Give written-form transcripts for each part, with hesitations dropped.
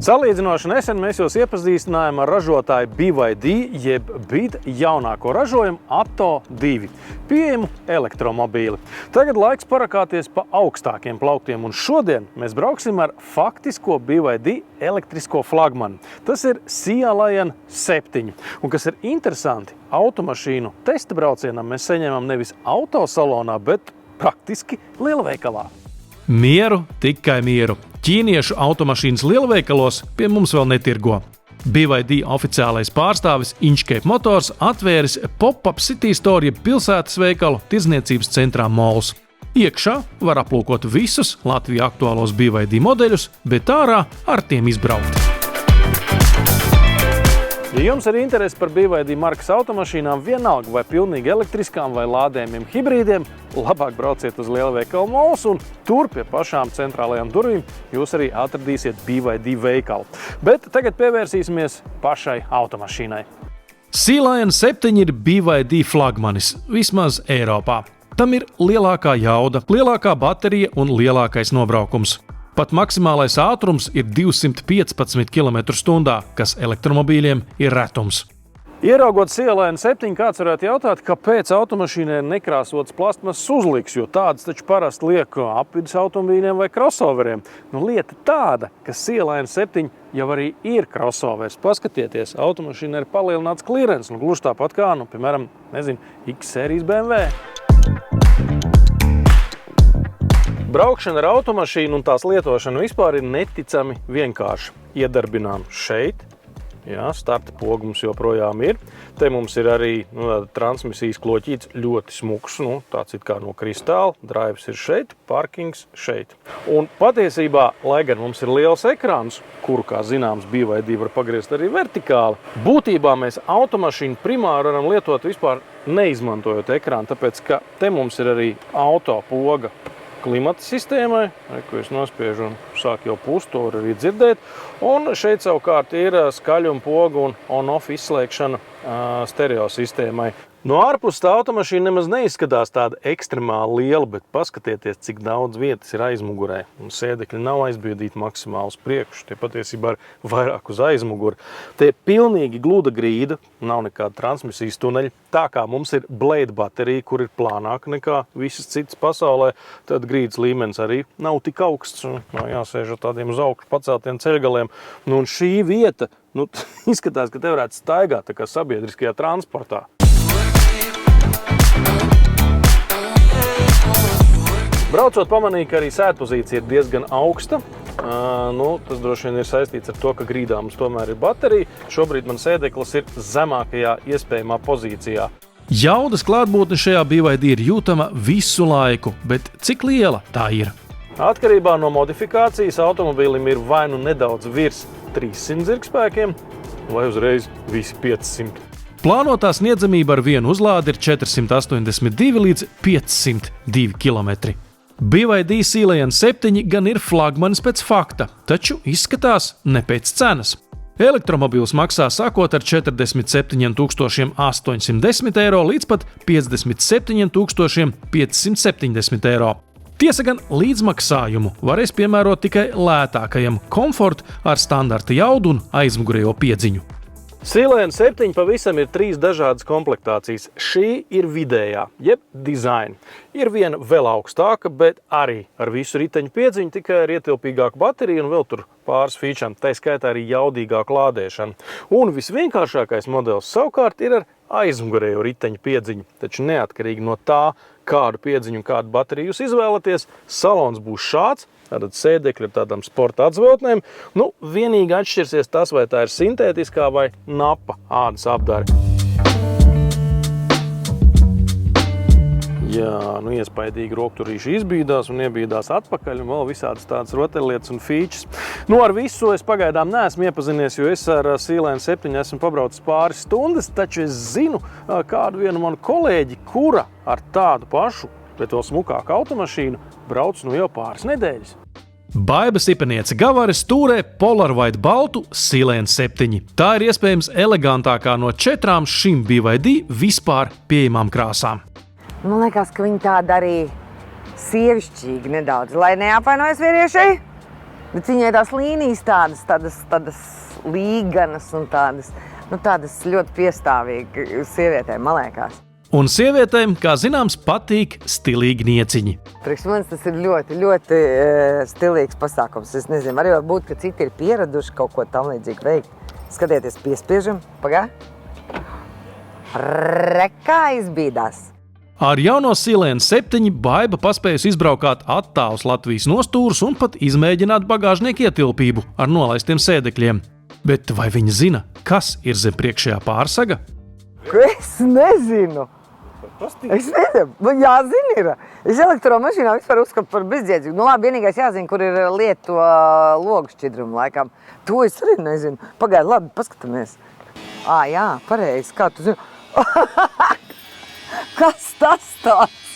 Salīdzinoši nesen mēs jūs iepazīstinājām ar ražotāju BYD, jeb BYD jaunāko ražojumu Atto 2, pieejamu elektromobīli. Tagad laiks parakāties pa augstākiem plauktiem, un šodien mēs brauksim ar faktisko BYD elektrisko flagmanu. Tas ir Sea Lion 7. Un kas ir interesanti, automašīnu testa braucienam mēs saņēmām nevis autosalonā, bet praktiski lielveikalā. Mieru, tikai mieru. Ķīniešu automašīnas lielveikalos pie mums vēl netirgo. BYD oficiālais pārstāvis Inchcape Motors atvēris Pop-up City Store jeb pilsētas veikalu tirdzniecības centrā Malls. Iekšā var aplūkot visus Latvijā aktuālos BYD modeļus, bet ārā ar tiem izbraukt. Ja jums ir interese par BYD markas automašīnām, vienalga vai pilnīgi elektriskām vai lādējumiem hibrīdiem, labāk brauciet uz lielveikalu Malls, un tur pie pašām centrālajām durvīm jūs arī atradīsiet BYD veikalu. Bet tagad pievērsīsimies pašai automašīnai. Sea Lion 7 ir BYD flagmanis, vismaz Eiropā. Tam ir lielākā jauda, lielākā baterija un lielākais nobraukums. Pat maksimālais ātrums ir 215 km/h, kas elektromobīļiem ir retums. Ieraugot Sea Lion 7, kāds varētu jautāt, kāpēc automašīnai ir nekrāsots plastmasas uzliks, jo tādas taču parasti liek apvidus automobīļiem vai crossoveriem. Lieta tāda, ka Sea Lion 7 jau arī ir crossovers. Paskatieties, automašīna ir palielināts klierens, gluži tāpat kā, piemēram, X sērijas BMW. Braukšana ar automašīnu un tās lietošana vispār ir neticami vienkārši. Iedarbinām šeit. Jā, starta poga mums joprojām ir. Te mums ir arī transmisijas kloķīts ļoti smuks, tāds it kā no kristāla. Drives ir šeit, parkings šeit. Un patiesībā, lai gan mums ir liels ekrāns, kuru, kā zināms, BYD var pagriezt arī vertikāli, būtībā mēs automašīnu primāri varam lietot vispār neizmantojot ekrānu, tāpēc, ka te mums ir arī auto poga klimata sistēmai, ko es nospiežu un sāk jau pust, to var arī dzirdēt. Un šeit savukārt ir skaļuma poga un on-off izslēgšana stereo sistēmai. No ārpus tā automašīna nemaz neizskatās tāda ekstremāli liela, bet paskatieties, cik daudz vietas ir aizmugurē. Un sēdekļi nav aizbiedīti maksimāli uz priekšu, tie patiesībā ir vairāk uz aizmuguri. Te ir pilnīgi gluda grīda, nav nekāda transmisijas tuneļa. Tā kā mums ir Blade baterija, kur ir plānāka nekā visas citas pasaulē, tad grīdas līmenis arī nav tik augsts, nav jāsēž ar tādiem uz augšu paceltiem ceļgaliem. Un šī vieta, izskatās, ka te varētu staigāt tā kā sabiedriskajā transportā. Braucot pamanīju, ka arī sēdpozīcija ir diezgan augsta. Tas droši vien ir saistīts ar to, ka grīdā mums tomēr ir baterija. Šobrīd man sēdeklis ir zemākajā iespējamā pozīcijā. Jaudas klātbūtne šajā BYD ir jūtama visu laiku, bet cik liela tā ir? Atkarībā no modifikācijas automobīlim ir vai nedaudz virs 300 zirgspēkiem, vai uzreiz visi 500. Plānotā sniedzamība ar vienu uzlādi ir 482 līdz 502 km. BYD Sea Lion 7 gan ir flagmanis pēc fakta, taču izskatās ne pēc cenas. Elektromobīls maksā sākot ar 47 810 eiro līdz pat 57 570 eiro. Tiesa gan līdzmaksājumu varēs piemērot tikai lētākajam Comfort ar standarta jaudu un aizmugurējo piedziņu. Sea Lion 7 pavisam ir 3 dažādas komplektācijas. Šī ir vidējā, jeb design. Ir viena vēl augstāka, bet arī ar visu riteņu piedziņu, tikai ar ietilpīgāku bateriju un vēl tur pāris featuriem, tā skaitā arī jaudīgāku lādēšanu. Un visvienkāršākais modelis savukārt ir ar aizmugurējo riteņu piedziņu, taču neatkarīgi no tā, kādu piedziņu un kādu bateriju jūs izvēlaties, salons būs šāds. Tātad sēdekļi ar tādām sporta atzveltnēm. Vienīgi atšķirsies tas, vai tā ir sintētiskā vai napa ādas apdare. Jā, iespaidīgi rokturīši izbīdās un iebīdās atpakaļ un vēl visādas tādas rotaļlietas un features. Ar visu es pagaidām neesmu iepazinies, jo es ar Sea Lion 7 esmu pabraucis pāris stundas, taču es zinu kādu vienu manu kolēģi, kura ar tādu pašu, bet vēl smukāku automašīnu brauc jau pāris nedēļas. Baiba Sipeniece Gavare stūrē Polar White baltu Sea Lion 7. Tā ir iespējams elegantākā no 4 šim BYD vispār pieejamām krāsām. Man liekas, ka viņi tāda arī sievišķīgi nedaudz, lai neapvainojas vīriešai. Bet viņai tās līnijas tādas līganas un tādas ļoti piestāvīgi sievietēm, man liekas. Un sievietēm, kā zināms, patīk stilīgi nieciņi. Priekš manis tas ir ļoti, ļoti stilīgs pasākums. Es nezinu, arī varbūt, ka citi ir pieraduši kaut ko tam līdzīgi veikt. Skatieties, piespiežam, pagā. Rekā izbīdās. Ar jauno Silēnu 7 Baiba paspējusi izbraukāt attālus Latvijas nostūrus un pat izmēģināt bagāžnieku ietilpību ar nolaistiem sēdekļiem. Bet vai viņa zina, kas ir zem priekšējā pārsaga? Es nezinu. Es nezinu. Man jāzina ir. Es elektromašīnā vispār uzskatu par bezjēdzīgu. Nu labi, vienīgais jāzina, kur ir lieto logu šķidrumu laikam. To es arī nezinu. Pagaid, labi, paskatāmies. Jā, pareizi. Kā tu zini? Kas tas tāds?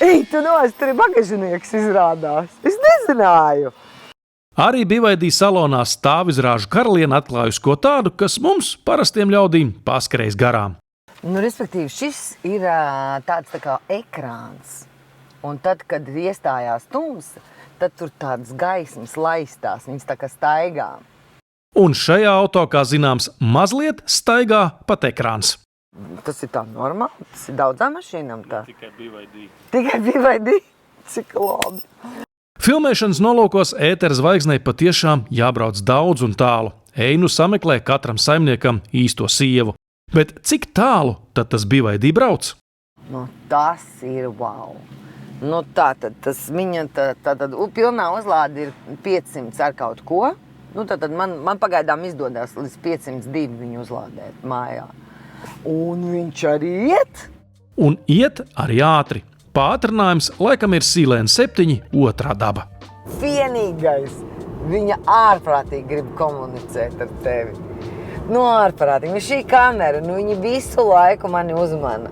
Ej, tu nos, tur ir bagažnieks izrādās. Es nezināju. Arī BYD salonā stāvizrāžu karaliene atklājusi ko tādu, kas mums, parastiem ļaudīm, paskareiz garām. Nu, respektīvi, šis ir tāds tā kā ekrāns. Un tad, kad iestājās tumsa, tad tur tādas gaismas laistās, viņas tā kā staigā. Un šajā auto, kā zināms, mazliet staigā pat ekrāns. Tas ir tā normāli, tas ir daudzām mašīnām tā. Tikai BYD. Tikai BYD? Cik labi. Filmēšanas nolūkos ētera zvaigznei patiešām jābrauc daudz un tālu. Einu sameklē katram saimniekam īsto sievu. Bet cik tālu tad tas BYD brauc? Nu, tas ir wow. Nu, tātad tas viņa tātad pilnā uzlāde ir 500 ar kaut ko. Nu, tātad man pagaidām izdodas līdz 502 viņu uzlādēt mājā. Un viņš arī iet? Un iet arī ātri. Pātrinājums laikam ir Silēna 7 otrā daba. Vienīgais, viņa ārprātīgi grib komunicēt ar tevi. Nu, ārprātīgi. Šī kamera, viņa visu laiku mani uzmana.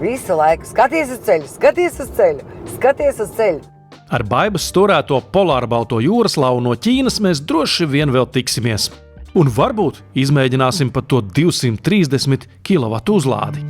Visu laiku. Skaties uz ceļu, skaties uz ceļu, skaties uz ceļu. Ar Baibas stūrēto polārbalto jūraslavu no Ķīnas mēs droši vien vēl tiksimies. Un varbūt izmēģināsim pat to 230 kW uzlādi.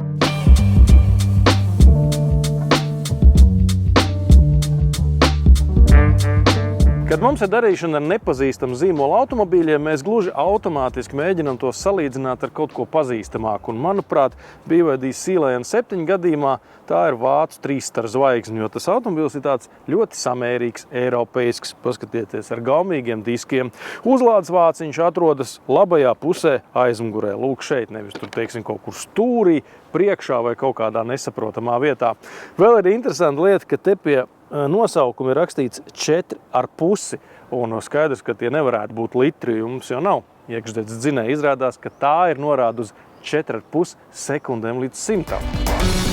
Kad mums ir darīšana ar nepazīstamu zīmolu automobīļiem, mēs gluži automātiski mēģinām to salīdzināt ar kaut ko pazīstamāku. Un, manuprāt, BYD Silēna 7 gadījumā tā ir vācu 3-staru zvaigzne, jo tas automobīls ir tāds ļoti samērīgs, eiropeisks, paskatieties, ar gaumīgiem diskiem. Uzlādes vāciņš atrodas labajā pusē aizmugurē, lūk šeit, nevis tur, teiksim, kaut kur stūrī, priekšā vai kaut kādā nesaprotamā vietā. Vēl ir interesanta lieta, ka te pie nosaukuma ir rakstīts 4,5, un skaidrs, ka tie nevarētu būt litri, jums jau nav iekšdedz dzinēja. Izrādās, ka tā ir norāda uz 4,5 sekundēm līdz 100.